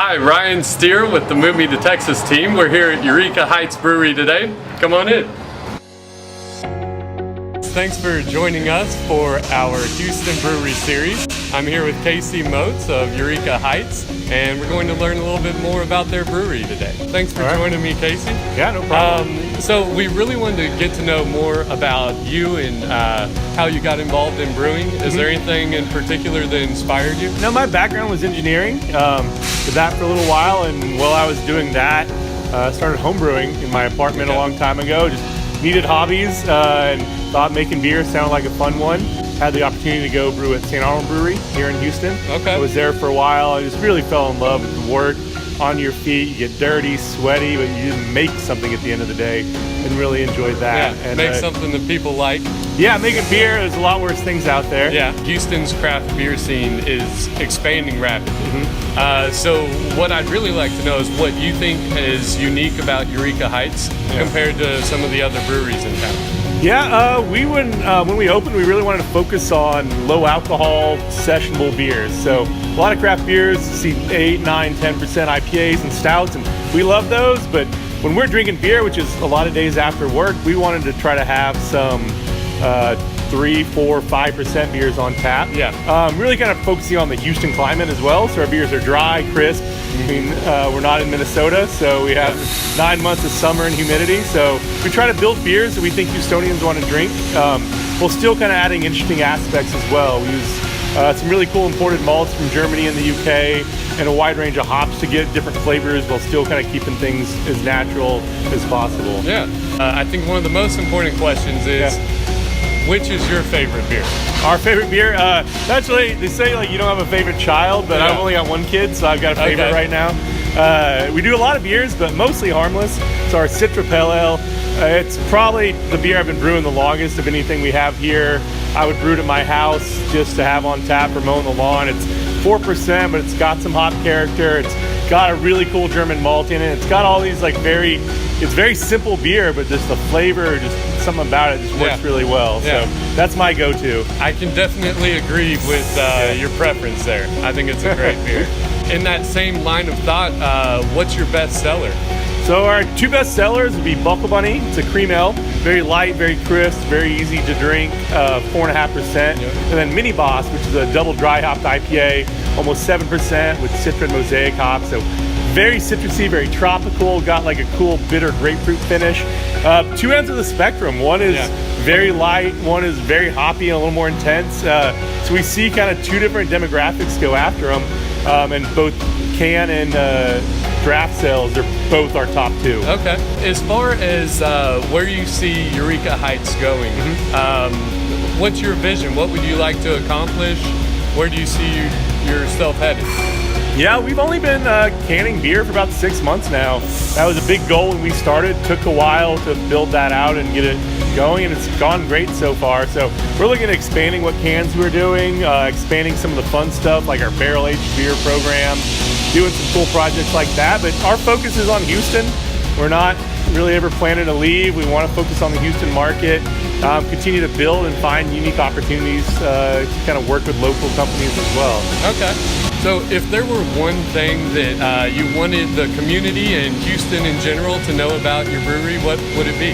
Hi, Ryan Steer with the movemetotx team. We're here at Eureka Heights Brewery today. Come on in. Thanks for joining us for our Houston Brewery Series. I'm here with Casey Motes of Eureka Heights, and we're going to learn a little bit more about their brewery today. Thanks for joining me, Casey. Yeah, no problem. So we really wanted to get to know more about you and how you got involved in brewing. Is there anything in particular that inspired you? No, my background was engineering. Did that for a little while, and while I was doing that, I started homebrewing in my apartment a long time ago. Just needed hobbies and thought making beer sounded like a fun one. Had the opportunity to go brew at St. Arnold Brewery here in Houston. Okay. I was there for a while. I just really fell in love with the work. On your feet, you get dirty, sweaty, but you make something at the end of the day, and really enjoyed that. Yeah, and make something that people like. Yeah, making beer. There's a lot worse things out there. Yeah, Houston's craft beer scene is expanding rapidly. So what I'd really like to know is what you think is unique about Eureka Heights compared to some of the other breweries in town. Yeah, when we opened, we really wanted to focus on low alcohol, sessionable beers. So a lot of craft beers, see 8, 9, 10% IPAs and stouts, and we love those. But when we're drinking beer, which is a lot of days after work, we wanted to try to have some 3, 4, 5% beers on tap. Yeah. Really kind of focusing on the Houston climate as well. So our beers are dry, crisp. I mean, we're not in Minnesota, so we have 9 months of summer and humidity. So we try to build beers that we think Houstonians want to drink, while still kind of adding interesting aspects as well. We use some really cool imported malts from Germany and the UK, and a wide range of hops to get different flavors while still kind of keeping things as natural as possible. Yeah. I think one of the most important questions is, which is your favorite beer? Our favorite beer? Actually, they say like you don't have a favorite child, but I've only got one kid, so I've got a favorite right now. We do a lot of beers, but mostly harmless. It's our Citra Pale Ale. It's probably the beer I've been brewing the longest of anything we have here. I would brew it at my house just to have on tap for mowing the lawn. It's 4%, but it's got some hop character. It's got a really cool German malt in it. It's got all these like it's very simple beer, but just the flavor, just something about it just works really well. So that's my go-to. I can definitely agree with your preference there. I think it's a great beer. In that same line of thought, what's your best seller? So our two best sellers would be Buckle Bunny. It's a cream ale, very light, very crisp, very easy to drink, 4.5%. And then Mini Boss, which is a double dry hopped IPA, almost 7% with Citra and Mosaic hops. So very citrusy, very tropical, got like a cool bitter grapefruit finish. Two ends of the spectrum. One is very light, one is very hoppy and a little more intense. So we see kind of two different demographics go after them, and both can and draft sales are both our top two. Okay. As far as where you see Eureka Heights going, what's your vision? What would you like to accomplish? Where do you see yourself headed? Yeah, we've only been canning beer for about 6 months now. That was a big goal when we started. Took a while to build that out and get it going, and it's gone great so far. So we're looking at expanding what cans we're doing, expanding some of the fun stuff like our barrel-aged beer program, doing some cool projects like that. But our focus is on Houston. We're not really ever planning to leave. We want to focus on the Houston market, continue to build and find unique opportunities to kind of work with local companies as well. Okay. So if there were one thing that you wanted the community and Houston in general to know about your brewery, what would it be?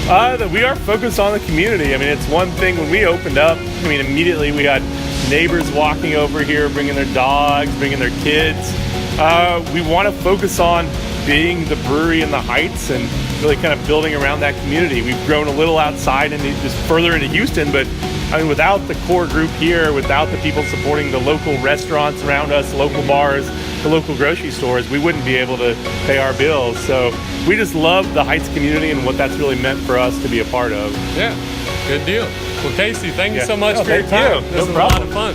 That we are focused on the community. I mean, it's one thing when we opened up, I mean, immediately we had neighbors walking over here, bringing their dogs, bringing their kids. We want to focus on being the brewery in the Heights and really kind of building around that community. We've grown a little outside and just further into Houston, but I mean, without the core group here, without the people supporting the local restaurants around us, local bars, the local grocery stores, we wouldn't be able to pay our bills. So we just love the Heights community and what that's really meant for us to be a part of. Yeah, good deal. Well, Casey, thank you so much for your time. This was a lot of fun.